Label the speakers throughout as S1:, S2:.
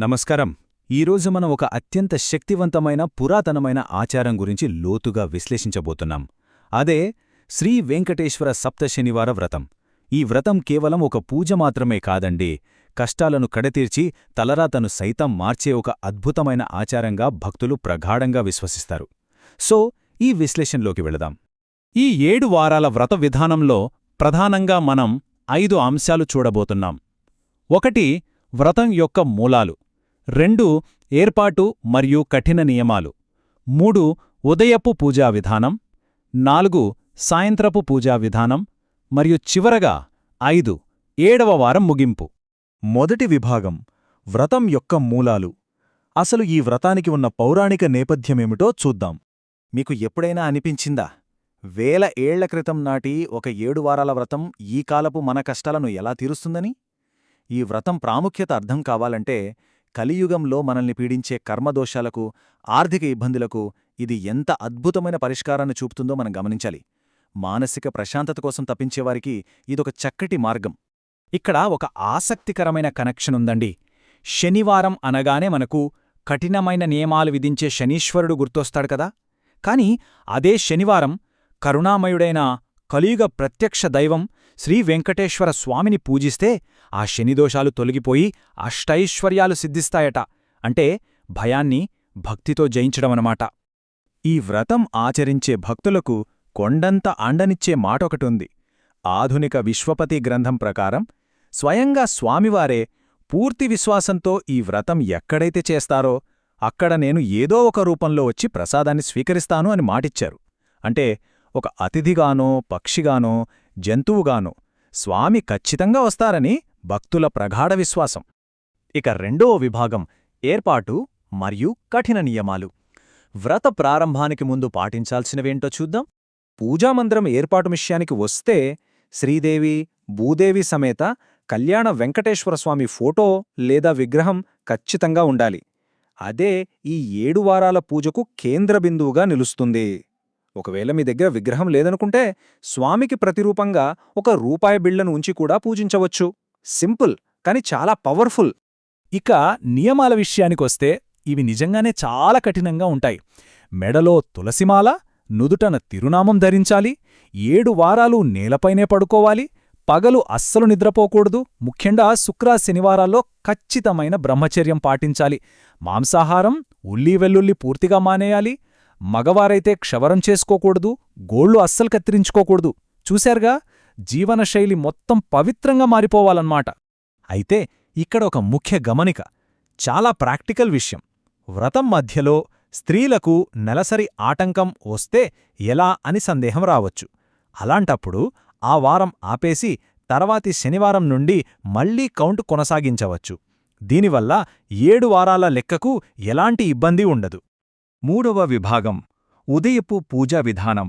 S1: నమస్కారం. ఈరోజు మనం ఒక అత్యంత శక్తివంతమైన పురాతనమైన ఆచారం గురించి లోతుగా విశ్లేషించబోతున్నాం. అదే శ్రీ వెంకటేశ్వర సప్తశనివార వ్రతం. ఈ వ్రతం కేవలం ఒక పూజ మాత్రమే కాదండి, కష్టాలను కడతీర్చి తలరాతను సైతం మార్చే ఒక అద్భుతమైన ఆచారంగా భక్తులు ప్రగాఢంగా విశ్వసిస్తారు. సో ఈ విశ్లేషణలోకి వెళదాం. ఈ 7 వారాల వ్రత విధానంలో ప్రధానంగా మనం 5 అంశాలు చూడబోతున్నాం. 1. వ్రతం యొక్క మూలాలు. 2. ఏర్పాటు మరియు కఠిన నియమాలు. 3. ఉదయపు పూజా విధానం. 4. సాయంత్రపు పూజా విధానం. మరియు చివరగా 5. 7వ వారం ముగింపు.
S2: మొదటి విభాగం వ్రతం యొక్క మూలాలు. అసలు ఈ వ్రతానికి ఉన్న పౌరాణిక నేపథ్యమేమిటో చూద్దాం.
S1: మీకు ఎప్పుడైనా అనిపించిందా, వేల ఏళ్ల క్రితం నాటి ఒక 7 వారాల వ్రతం ఈ కాలపు మన కష్టాలను ఎలా తీరుస్తుందని? ఈ వ్రతం ప్రాముఖ్యత అర్థం కావాలంటే కలియుగంలో మనల్ని పీడించే కర్మదోషాలకు, ఆర్థిక ఇబ్బందులకు ఇది ఎంత అద్భుతమైన పరిష్కారాన్ని చూపుతుందో మనం గమనించాలి. మానసిక ప్రశాంతత కోసం తప్పించేవారికి ఇదొక చక్కటి మార్గం. ఇక్కడ ఒక ఆసక్తికరమైన కనెక్షన్ ఉందండి. శనివారం అనగానే మనకు కఠినమైన నియమాలు విధించే శనీశ్వరుడు గుర్తొస్తాడు కదా. కాని అదే శనివారం కరుణామయుడైన కలియుగ ప్రత్యక్ష దైవం శ్రీ వెంకటేశ్వర స్వామిని పూజిస్తే ఆ శనిదోషాలు తొలగిపోయి అష్టైశ్వర్యాలు సిద్ధిస్తాయట. అంటే భయాన్ని భక్తితో జయించడమనమాట.
S2: ఈ వ్రతం ఆచరించే భక్తులకు కొండంత అండనిచ్చే మాటొకటుంది. ఆధునిక విశ్వపతి గ్రంథం ప్రకారం స్వయంగా స్వామివారే పూర్తి విశ్వాసంతో ఈ వ్రతం ఎక్కడైతే చేస్తారో అక్కడ నేను ఏదో ఒక రూపంలో వచ్చి ప్రసాదాన్ని స్వీకరిస్తాను అని మాటిచ్చారు. అంటే ఒక అతిథిగానో, పక్షిగానో, జంతువుగానో స్వామి ఖచ్చితంగా వస్తారని భక్తుల ప్రగాఢ విశ్వాసం.
S1: ఇక 2వ విభాగం ఏర్పాటు మరియు కఠిన నియమాలు. వ్రత ప్రారంభానికి ముందు పాటించాల్సినవేంటో చూద్దాం. పూజామందిరం ఏర్పాటు విషయానికి వస్తే శ్రీదేవి, భూదేవి సమేత కళ్యాణ వెంకటేశ్వరస్వామి ఫోటో లేదా విగ్రహం ఖచ్చితంగా ఉండాలి. అదే ఈ 7 వారాల పూజకు కేంద్రబిందువుగా నిలుస్తుంది. ఒకవేళ మీ దగ్గర విగ్రహం లేదనుకుంటే స్వామికి ప్రతిరూపంగా ఒక రూపాయి బిళ్లను ఉంచి కూడా పూజించవచ్చు. సింపుల్ కాని చాలా పవర్ఫుల్. ఇక నియమాల విషయానికొస్తే ఇవి నిజంగానే చాలా కఠినంగా ఉంటాయి. మెడలో తులసిమాల, నుదుటన తిరునామం ధరించాలి, 7 వారాలు నేలపైనే పడుకోవాలి, పగలు అస్సలు నిద్రపోకూడదు, ముఖ్యంగా శుక్ర శనివారాల్లో ఖచ్చితమైన బ్రహ్మచర్యం పాటించాలి, మాంసాహారం, ఉల్లి వెల్లుల్లి పూర్తిగా మానేయాలి, మగవారైతే క్షవరం చేసుకోకూడదు, గోళ్లు అస్సలు కత్తిరించుకోకూడదు. చూశారుగా, జీవనశైలి మొత్తం పవిత్రంగా మారిపోవాలన్నమాట. అయితే ఇక్కడ ఒక ముఖ్య గమనిక, చాలా ప్రాక్టికల్ విషయం. వ్రతం మధ్యలో స్త్రీలకు నెలసరి ఆటంకం వస్తే ఎలా అని సందేహం రావచ్చు. అలాంటప్పుడు ఆ వారం ఆపేసి తర్వాతి శనివారం నుండి మళ్లీ కౌంట్ కొనసాగించవచ్చు. దీనివల్ల 7 వారాల లెక్కకు ఎలాంటి ఇబ్బంది ఉండదు.
S2: 3వ విభాగం ఉదయపు పూజా విధానం.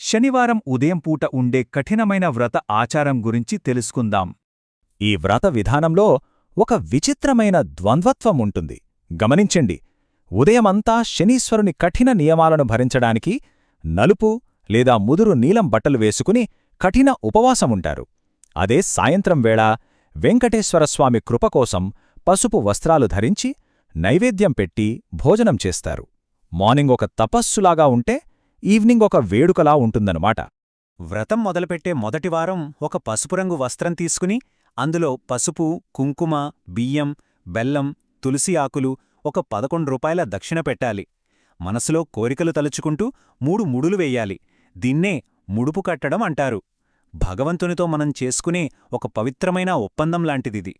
S2: శనివారం ఉదయం పూట ఉండే కఠినమైన వ్రత ఆచారం గురించి తెలుసుకుందాం.
S1: ఈ వ్రత విధానంలో ఒక విచిత్రమైన ద్వంద్వత్వం ఉంటుంది. గమనించండి, ఉదయమంతా శనీశ్వరుని కఠిన నియమాలను భరించడానికి నలుపు లేదా ముదురు నీలం బట్టలు వేసుకుని కఠిన ఉపవాసముంటారు. అదే సాయంత్రం వేళ వెంకటేశ్వరస్వామి కృపకోసం పసుపు వస్త్రాలు ధరించి నైవేద్యం పెట్టి భోజనం చేస్తారు. మార్నింగ్ ఒక తపస్సులాగా ఉంటే ఈవినింగ్ ఒక వేడుకలా ఉంటుందన్నమాట.
S3: వ్రతం మొదలుపెట్టే మొదటి వారం ఒక పసుపురంగు వస్త్రం తీసుకుని అందులో పసుపు, కుంకుమ, బియ్యం, బెల్లం, తులసి ఆకులు, ఒక 11 రూపాయల దక్షిణ పెట్టాలి. మనసులో కోరికలు తలుచుకుంటూ 3 ముడులు వెయ్యాలి. దీన్నే ముడుపు కట్టడం అంటారు. భగవంతునితో మనం చేసుకునే ఒక పవిత్రమైన ఒప్పందం లాంటిదిది.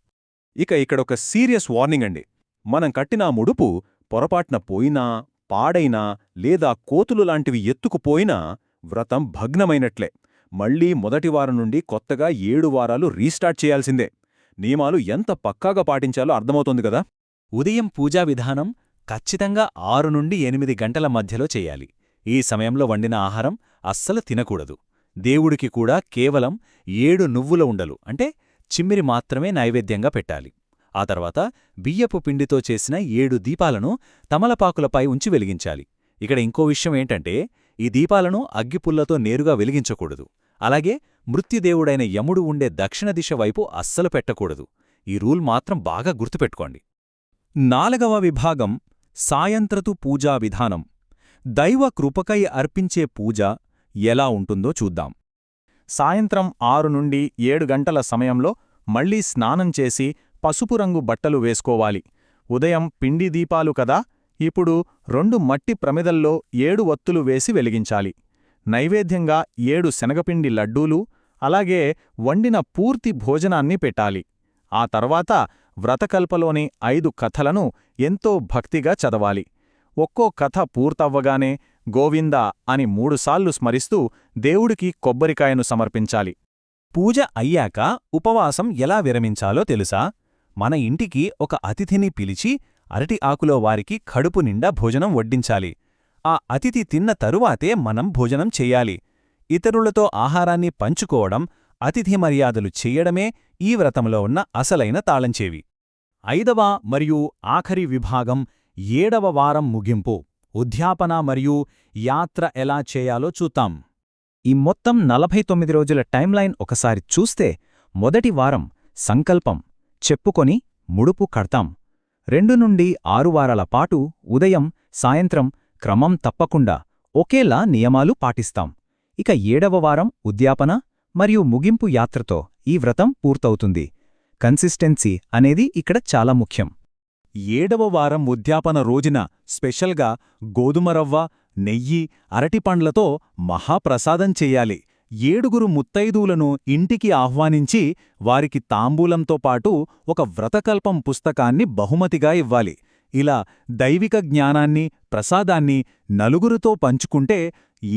S2: ఇక ఇక్కడొక సీరియస్ వార్నింగ్ అండి. మనం కట్టిన ముడుపు పొరపాట్న పోయినా, పాడైనా లేదా కోతులు లాంటివి ఎత్తుకుపోయినా వ్రతం భగ్నమైనట్లే. మళ్లీ మొదటి వారం నుండి కొత్తగా 7 వారాలు రీస్టార్ట్ చేయాల్సిందే. నియమాలు ఎంత పక్కాగా పాటించాలో అర్థమవుతోంది కదా.
S1: ఉదయం పూజా విధానం ఖచ్చితంగా 6 నుండి 8 గంటల మధ్యలో చెయ్యాలి. ఈ సమయంలో వండిన ఆహారం అస్సలు తినకూడదు. దేవుడికి కూడా కేవలం 7 నువ్వుల ఉండలు అంటే చిమ్మిరి మాత్రమే నైవేద్యంగా పెట్టాలి. ఆ తర్వాత బియ్యపు పిండితో చేసిన 7 దీపాలను తమలపాకులపై ఉంచి వెలిగించాలి. ఇక్కడ ఇంకో విషయం ఏంటంటే, ఈ దీపాలను అగ్గిపుల్లతో నేరుగా వెలిగించకూడదు. అలాగే మృత్యుదేవుడైన యముడు ఉండే దక్షిణ దిశ వైపు అస్సలు పెట్టకూడదు. ఈ రూల్ మాత్రం బాగా గుర్తుపెట్టుకోండి.
S2: 4వ విభాగం సాయంత్రతు పూజా విధానం. దైవ కృపకై అర్పించే పూజ ఎలా ఉంటుందో చూద్దాం. సాయంత్రం 6 నుండి 7 గంటల సమయంలో మళ్లీ స్నానం చేసి పసుపు రంగు బట్టలు వేసుకోవాలి. ఉదయం పిండి దీపాలు కదా, ఇప్పుడు 2 మట్టి ప్రమిదల్లో 7 వత్తులు వేసి వెలిగించాలి. నైవేద్యంగా 7 శనగపిండి లడ్డూలు, అలాగే వండిన పూర్తి భోజనాన్ని పెట్టాలి. ఆ తర్వాత వ్రతకల్పలోని 5 కథలను ఎంతో భక్తిగా చదవాలి. ఒక్కో కథ పూర్తవ్వగానే గోవిందా అని 3 సార్లు స్మరిస్తూ దేవుడికి కొబ్బరికాయను సమర్పించాలి.
S3: పూజ అయ్యాక ఉపవాసం ఎలా విరమించాలో తెలుసా? మన ఇంటికి ఒక అతిథిని పిలిచి అరటి ఆకులో వారికి కడుపు నిండా భోజనం వడ్డించాలి. ఆ అతిథి తిన్న తరువాతే మనం భోజనం చెయ్యాలి. ఇతరులతో ఆహారాన్ని పంచుకోవడం, అతిథి మర్యాదలు చెయ్యడమే ఈ వ్రతంలో ఉన్న అసలైన తాళంచేవి.
S2: 5వ మరియు ఆఖరి విభాగం 7వ వారం ముగింపు, ఉద్యాపన మరియు యాత్ర ఎలా చేయాలో చూద్దాం.
S1: ఈ మొత్తం 49 రోజుల టైమ్లైన్ ఒకసారి చూస్తే, మొదటి వారం సంకల్పం చెప్పుకొని ముడుపు కడతాం. 2 నుండి 6 వారాల పాటు ఉదయం సాయంత్రం క్రమం తప్పకుండా ఒకేలా నియమాలు పాటిస్తాం. ఇక 7వ వారం ఉద్యాపన మరియు ముగింపు యాత్రతో ఈ వ్రతం పూర్తవుతుంది. కన్సిస్టెన్సీ అనేది ఇక్కడ చాలా ముఖ్యం.
S2: 7వ వారం ఉద్యాపన రోజున స్పెషల్గా గోధుమరవ్వ, నెయ్యి, అరటిపండ్లతో మహాప్రసాదం చెయ్యాలి. 7 ముత్తైదూలను ఇంటికి ఆహ్వానించి వారికి తాంబూలంతో పాటు ఒక వ్రతకల్పం పుస్తకాన్ని బహుమతిగా ఇవ్వాలి. ఇలా దైవిక జ్ఞానాన్ని, ప్రసాదాన్ని నలుగురితో పంచుకుంటే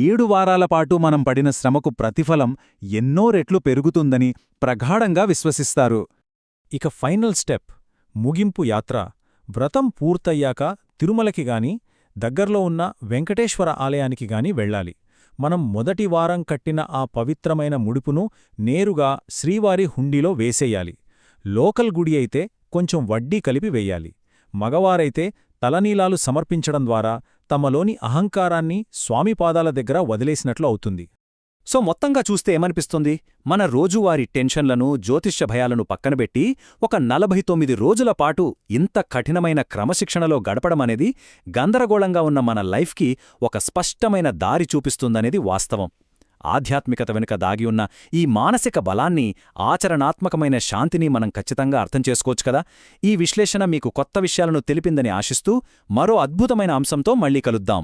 S2: 7 వారాలపాటు మనం పడిన శ్రమకు ప్రతిఫలం ఎన్నో రెట్లు పెరుగుతుందని ప్రగాఢంగా విశ్వసిస్తారు.
S1: ఇక ఫైనల్ స్టెప్ ముగింపు యాత్ర. వ్రతం పూర్తయ్యాక తిరుమలకి గాని, దగ్గర్లో ఉన్న వెంకటేశ్వర ఆలయానికి గాని వెళ్ళాలి. మనం మొదటి వారం కట్టిన ఆ పవిత్రమైన ముడుపును నేరుగా శ్రీవారి హుండీలో వేసేయాలి. లోకల్ గుడి అయితే కొంచెం వడ్డీ కలిపి వెయ్యాలి. మగవారైతే తలనీలాలు సమర్పించడం ద్వారా తమలోని అహంకారాన్ని స్వామి పాదాల దగ్గర వదిలేసినట్లు అవుతుంది.
S3: సో మొత్తంగా చూస్తే ఏమనిపిస్తుంది? మన రోజువారీ టెన్షన్లను, జ్యోతిష్య భయాలను పక్కనబెట్టి ఒక 49 రోజుల పాటు ఇంత కఠినమైన క్రమశిక్షణలో గడపడమనేది గందరగోళంగా ఉన్న మన లైఫ్కి ఒక స్పష్టమైన దారి చూపిస్తుందనేది వాస్తవం. ఆధ్యాత్మికత వెనుక దాగి ఉన్న ఈ మానసిక బలాన్ని, ఆచరణాత్మకమైన శాంతిని మనం ఖచ్చితంగా అర్థం చేసుకోవచ్చు కదా. ఈ విశ్లేషణ మీకు కొత్త విషయాలను తెలిపిందని ఆశిస్తూ మరో అద్భుతమైన అంశంతో మళ్ళీ కలుద్దాం.